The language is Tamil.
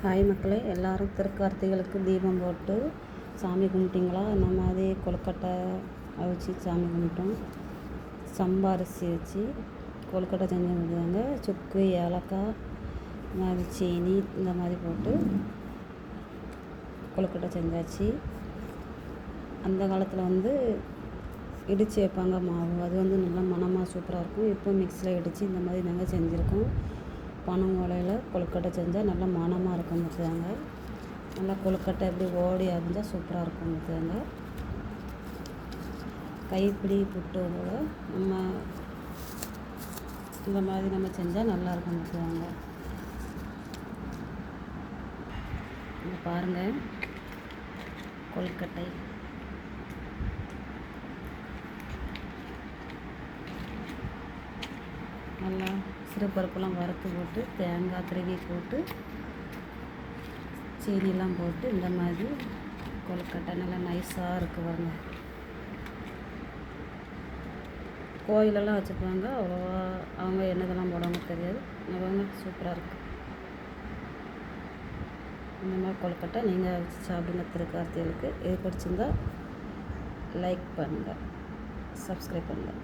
ஹாய் மக்களே, எல்லோரும் திருக்கார்த்திகளுக்கு தீபம் போட்டு சாமி கும்பிட்டிங்களா? இந்த மாதிரி கொழுக்கட்டை அவிச்சு சாமி கும்பிட்டோம். சம்பா அரிசி வச்சு கொழுக்கட்டை செஞ்சு கொடுத்தாங்க. சுக்கு, ஏலக்காய், மாதிரி சீனி இந்த மாதிரி போட்டு கொழுக்கட்டை செஞ்சாச்சு. அந்த காலத்தில் இடித்து வைப்பாங்க மாவு, அது நல்லா மணமாக சூப்பராக இருக்கும். இப்போ மிக்ஸியில் இடித்து இந்த மாதிரி நாங்கள் செஞ்சுருக்கோம். பனம் ஓலையில் கொழுக்கட்டை செஞ்சால் நல்லா மணமாக இருக்கும் பார்த்துக்காங்க. நல்லா கொழுக்கட்டை எப்படி ஓடி அரைஞ்சால் சூப்பராக இருக்கும் பார்த்துக்காங்க. கைப்பிடி புட்டோட நம்ம இந்த மாதிரி நம்ம செஞ்சால் நல்லாயிருக்கும் பார்த்துக்காங்க. இங்கே பாருங்கள், கொழுக்கட்டை நல்லா சிறுபருப்பெல்லாம் வறுத்து போட்டு தேங்காய் திருவி போட்டு சீனிலாம் போட்டு இந்த மாதிரி கொழுக்கட்டை நல்லா நைஸாக இருக்குது பாருங்க. கோயிலெல்லாம் வச்சுருப்பாங்க, அவ்வளோவா அவங்க என்னதெல்லாம் போடுவாங்க தெரியாது. அவங்க சூப்பராக இருக்குது. இந்த மாதிரி கொழுக்கட்டை நீங்கள் வச்சு சாப்பிடுங்க திருக்கார்த்திகளுக்கு. இது பிடிச்சிருந்தா லைக் பண்ணுங்கள், சப்ஸ்கிரைப் பண்ணுங்கள்.